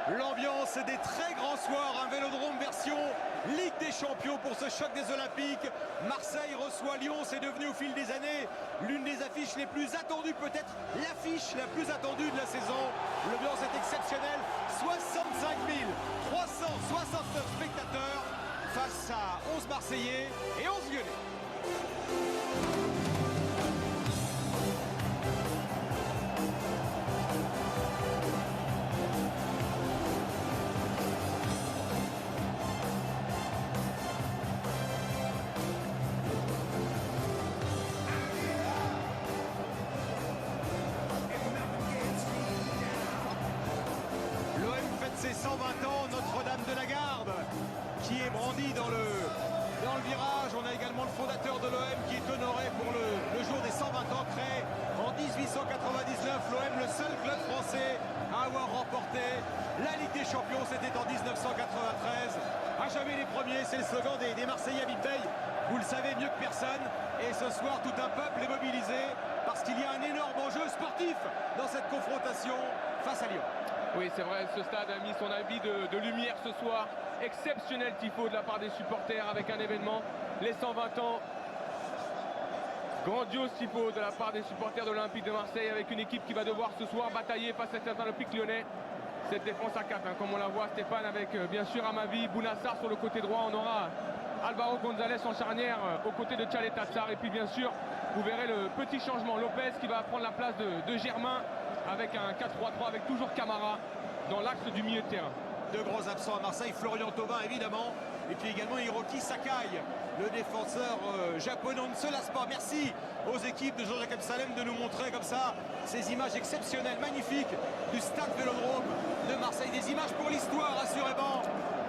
L'ambiance des très grands soirs, un Vélodrome version Ligue des Champions pour ce choc des Olympiques. Marseille reçoit Lyon, c'est devenu au fil des années l'une des affiches les plus attendues, peut-être l'affiche la plus attendue de la saison. L'ambiance est exceptionnelle, 65 369 spectateurs face à 11 Marseillais et 11 Lyonnais. C'est 120 ans, Notre-Dame de la Garde qui est brandi dans le virage. On a également le fondateur de l'OM qui est honoré pour le jour des 120 ans, créé en 1899. L'OM, le seul club français à avoir remporté la Ligue des Champions, c'était en 1993. À jamais les premiers, c'est le slogan des Marseillais à Viteille. Vous le savez mieux que personne. Et ce soir, tout un peuple est mobilisé parce qu'il y a un énorme enjeu sportif dans cette confrontation face à Lyon. Oui, c'est vrai, ce stade a mis son habit de lumière ce soir. Exceptionnel tifo de la part des supporters avec un événement, les 120 ans. Grandiose tifo de la part des supporters de l'Olympique de Marseille avec une équipe qui va devoir ce soir batailler face à cet Olympique lyonnais. Cette défense à 4, comme on la voit, Stéphane, avec bien sûr Amavi, Bounassar sur le côté droit. On aura Alvaro González en charnière aux côtés de Tchaleta Tsar. Et puis bien sûr, vous verrez le petit changement. Lopez qui va prendre la place de Germain, avec un 4-3-3 avec toujours Camara dans l'axe du milieu de terrain. Deux gros absents à Marseille, Florian Thauvin évidemment, et puis également Hiroki Sakai, le défenseur japonais. On ne se lasse pas. Merci aux équipes de Jean-Jacques Salem de nous montrer comme ça ces images exceptionnelles, magnifiques du stade Vélodrome de Marseille. Des images pour l'histoire, assurément.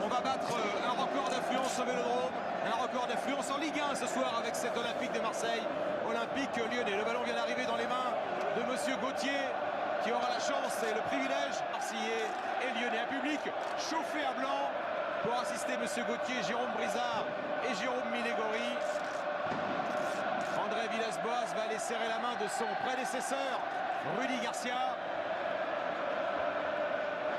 On va battre un record d'affluence au Vélodrome, un record d'affluence en Ligue 1 ce soir avec cet Olympique de Marseille. Olympique lyonnais. Le ballon vient d'arriver dans les mains de monsieur Gauthier, qui aura la chance et le privilège, marseillais et lyonnais, un public chauffé à blanc pour assister M. Gauthier, Jérôme Brizard et Jérôme Milégori. André Villas-Boas va aller serrer la main de son prédécesseur, Rudy Garcia.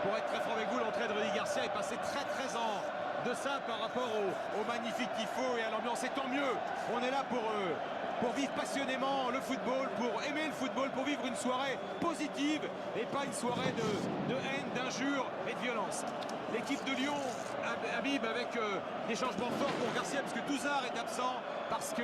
Pour être très franc avec vous, l'entrée de Rudy Garcia est passée très en deçà par rapport au magnifique tifo et à l'ambiance. Et tant mieux, on est là pour vivre passionnément le football, pour aimer le football, pour vivre une soirée positive et pas une soirée de haine, d'injures et de violence. L'équipe de Lyon, Habib, avec des changements forts pour Garcia, parce que Touzard est absent, parce que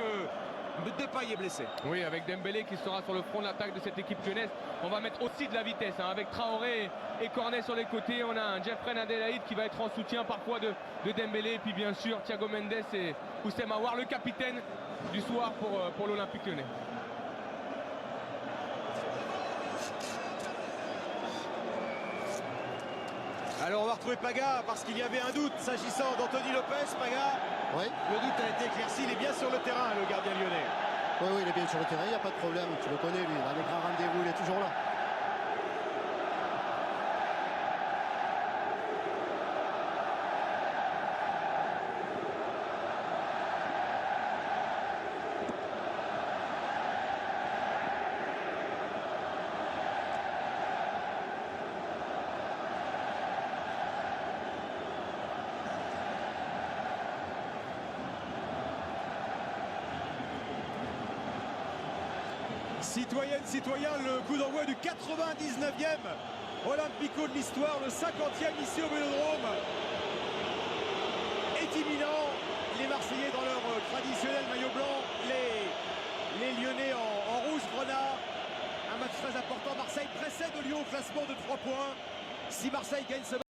Depay est blessé. Oui, avec Dembélé qui sera sur le front de l'attaque de cette équipe lyonnaise. On va mettre aussi de la vitesse, avec Traoré et Cornet sur les côtés. On a un Jeffrey Adelaide qui va être en soutien parfois de Dembélé. Et puis bien sûr, Thiago Mendes et Houssem Aouar, le capitaine du soir pour l'Olympique lyonnais. Alors on va retrouver Paga parce qu'il y avait un doute s'agissant d'Anthony Lopez. Paga, oui. Le doute a été éclairci, il est bien sur le terrain, le gardien lyonnais. Oui, il est bien sur le terrain, il n'y a pas de problème, tu le connais lui, il a des grands rendez-vous, il est toujours là. Citoyennes, citoyens, le coup d'envoi du 99e Olympico de l'histoire, le 50e ici au Vélodrome est imminent. Les Marseillais dans leur traditionnel maillot blanc, les Lyonnais en rouge grenat. Un match très important. Marseille précède Lyon au classement de 3 points. Si Marseille gagne ce match,